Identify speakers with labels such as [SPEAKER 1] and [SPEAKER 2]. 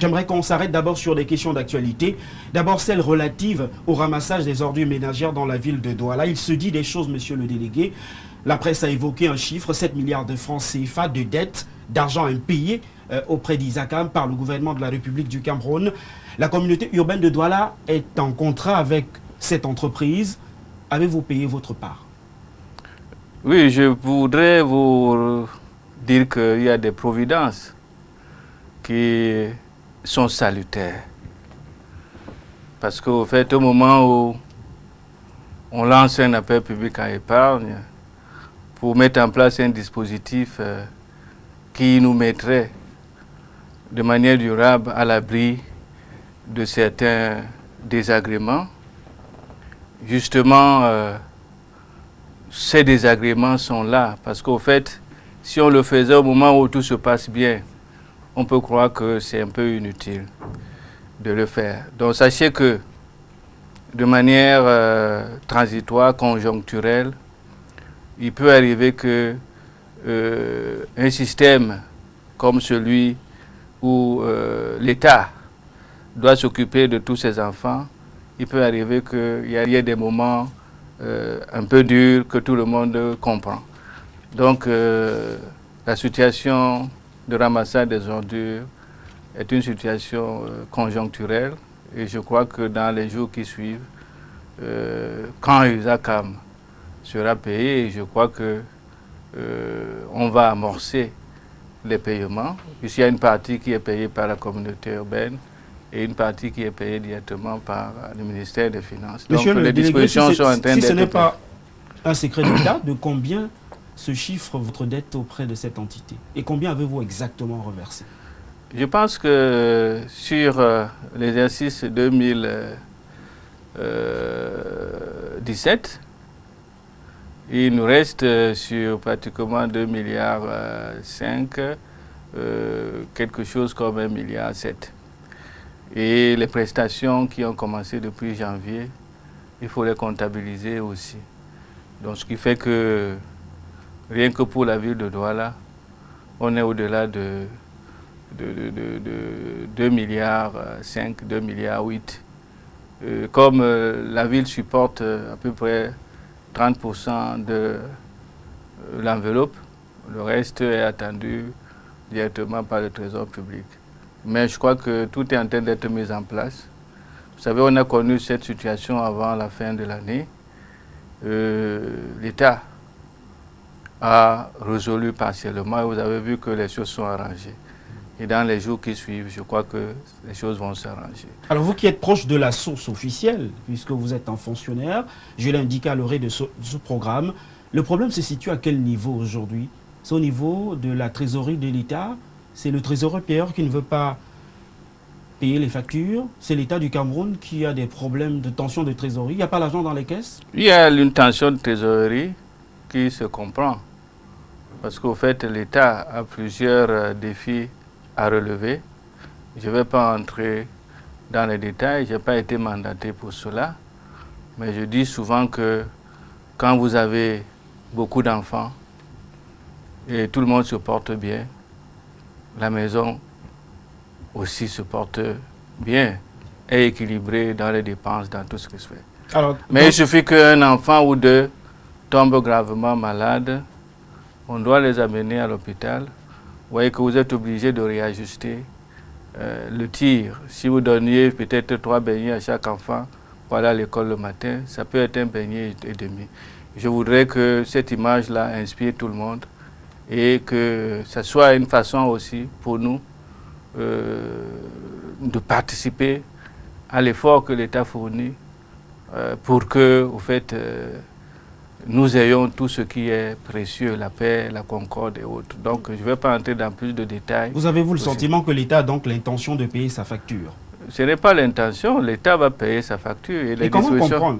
[SPEAKER 1] J'aimerais qu'on s'arrête d'abord sur des questions d'actualité. D'abord, celle relative au ramassage des ordures ménagères dans la ville de Douala. Il se dit des choses, monsieur le délégué. La presse a évoqué un chiffre, 7 milliards de francs CFA de dettes, d'argent impayé auprès d'Isakam par le gouvernement de la République du Cameroun. La communauté urbaine de Douala est en contrat avec cette entreprise. Avez-vous payé votre part?
[SPEAKER 2] Oui, je voudrais vous dire qu'il y a des providences qui sont salutaires. Parce qu'au fait, au moment où on lance un appel public à épargne pour mettre en place un dispositif qui nous mettrait de manière durable à l'abri de certains désagréments, justement, ces désagréments sont là. Parce qu'au fait, si on le faisait au moment où tout se passe bien, on peut croire que c'est un peu inutile de le faire. Donc sachez que de manière transitoire, conjoncturelle, il peut arriver que un système comme celui où l'État doit s'occuper de tous ses enfants, il peut arriver qu'il y ait des moments un peu durs que tout le monde comprend. Donc la situation de ramassage des ordures est une situation conjoncturelle et je crois que dans les jours qui suivent, quand Isakam sera payé, je crois que on va amorcer les paiements, puisqu'il y a une partie qui est payée par la communauté urbaine et une partie qui est payée directement par le ministère des Finances. Donc les dispositions sont en train d'être...
[SPEAKER 1] Si ce n'est pas un secret d'État, de combien se chiffre votre dette auprès de cette entité? Et combien avez-vous exactement reversé?
[SPEAKER 2] Je pense que sur l'exercice 2017, il nous reste sur pratiquement 2,5 milliards, quelque chose comme 1,7 milliard. Et les prestations qui ont commencé depuis janvier, il faut les comptabiliser aussi. Donc ce qui fait que rien que pour la ville de Douala, on est au-delà de 2,5 milliards, 2,8 milliards. Comme la ville supporte à peu près 30% de l'enveloppe, le reste est attendu directement par le Trésor public. Mais je crois que tout est en train d'être mis en place. Vous savez, on a connu cette situation avant la fin de l'année. L'État a résolu partiellement et vous avez vu que les choses sont arrangées. Et dans les jours qui suivent, je crois que les choses vont s'arranger.
[SPEAKER 1] Alors vous qui êtes proche de la source officielle, puisque vous êtes un fonctionnaire, je l'ai indiqué à l'orée de ce programme, le problème se situe à quel niveau aujourd'hui? C'est au niveau de la trésorerie de l'État? C'est le trésorier payeur qui ne veut pas payer les factures? C'est l'État du Cameroun qui a des problèmes de tension de trésorerie? Il n'y a pas l'argent dans les caisses?
[SPEAKER 2] Il y a une tension de trésorerie qui se comprend. Parce qu'au fait, l'État a plusieurs défis à relever. Je ne vais pas entrer dans les détails, je n'ai pas été mandaté pour cela. Mais je dis souvent que quand vous avez beaucoup d'enfants et tout le monde se porte bien, la maison aussi se porte bien et équilibrée dans les dépenses, dans tout ce qui se fait. Alors, mais il suffit qu'un enfant ou deux tombe gravement malade, on doit les amener à l'hôpital. Vous voyez que vous êtes obligé de réajuster le tir. Si vous donniez peut-être 3 beignets à chaque enfant pour aller à l'école le matin, ça peut être un beignet et demi. Je voudrais que cette image-là inspire tout le monde et que ça soit une façon aussi pour nous de participer à l'effort que l'État fournit pour que, au fait, nous ayons tout ce qui est précieux, la paix, la concorde et autres. Donc, je ne vais pas entrer dans plus de détails.
[SPEAKER 1] Vous avez-vous le sentiment que l'État a donc l'intention de payer sa facture?
[SPEAKER 2] Ce n'est pas l'intention, l'État va payer sa facture.
[SPEAKER 1] Et comment comprendre